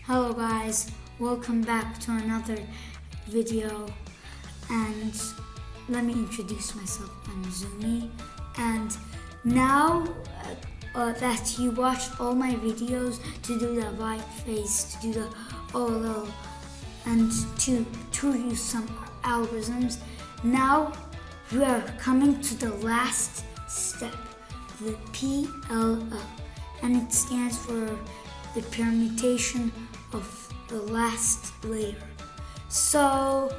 Hello guys, welcome back to another video, and let me introduce myself. I'm Zoomie, and now that you watched all my videos to do the white face, to do the PLL, and to use some algorithms, now we are coming to the last step, the PLL, and it stands for the permutation of the last layer. So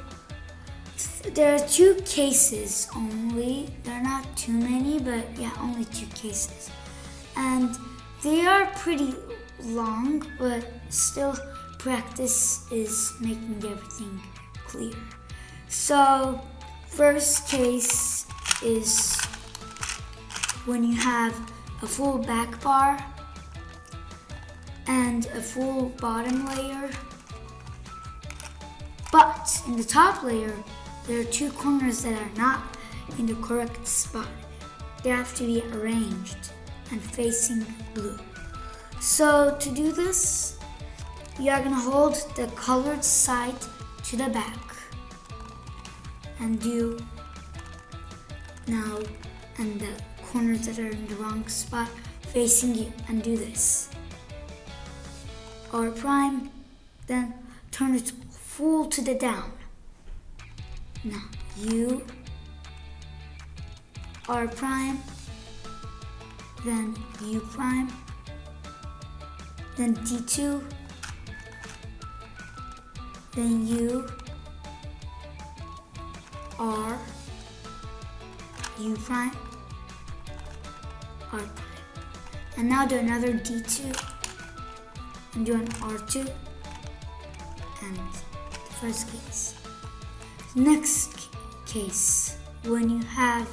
there are two cases only. There are not too many, but yeah, only two cases. And they are pretty long, but still practice is making everything clear. So first case is when you have a full back bar and a full bottom layer, but in the top layer there are two corners that are not in the correct spot. They have to be arranged and facing blue. So to do this, you are going to hold the colored side to the back and do now, and the corners that are in the wrong spot facing you, and do this. R prime, then turn it full to the down. Now U, R prime, then U prime, then D2, then U, R, U prime, R prime. And now do another D2, and do an R2, and the first case. Next case, when you have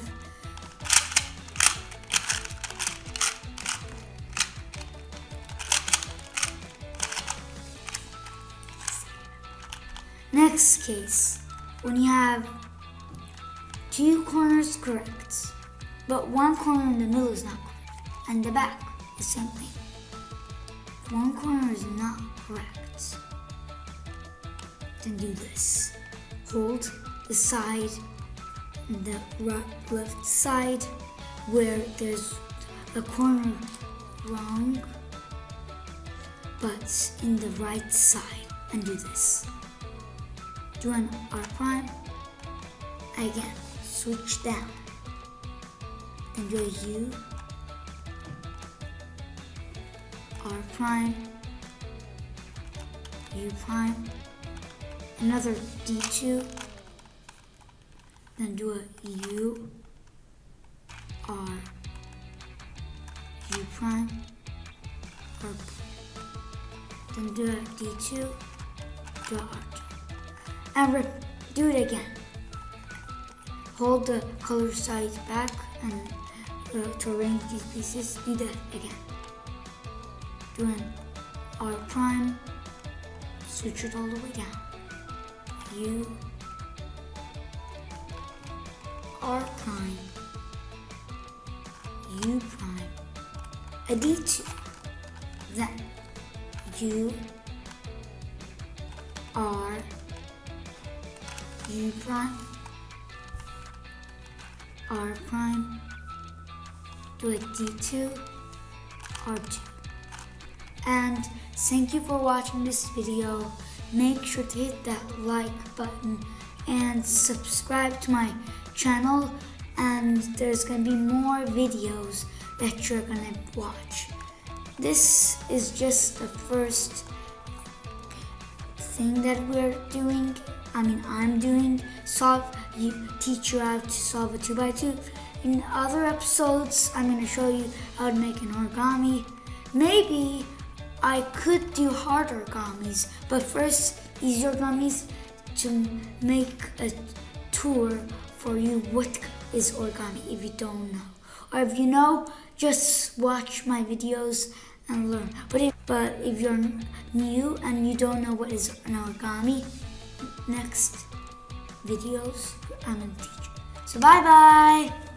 two corners correct, but one corner in the middle is not correct, and the back, the same thing. One corner is not correct, then do this. Hold the side, the left side where there's a corner wrong, but in the right side, and do this. Do an R prime, again, switch down, then do a U, R prime, U prime, another D2, then do a U, R, U prime, R prime, then do a D2, do a R2, and do it again. Hold the color side back and to arrange these pieces, do that again. Do an R prime, switch it all the way down. U, R prime, U prime, a D2, then U, R, U prime, R prime, do a D2, R2. And thank you for watching this video. Make sure to hit that like button and subscribe to my channel, and there's gonna be more videos that you're gonna watch. This is just the first thing that we're doing. I'm doing, teach you how to solve a 2x2. In other episodes, I'm gonna show you how to make an origami. Maybe I could do hard origamis, but first easy origamis to make a tour for you what is origami if you don't know. Or if you know, just watch my videos and learn. But if you're new and you don't know what is an origami, next videos I'm gonna teach you. So bye bye!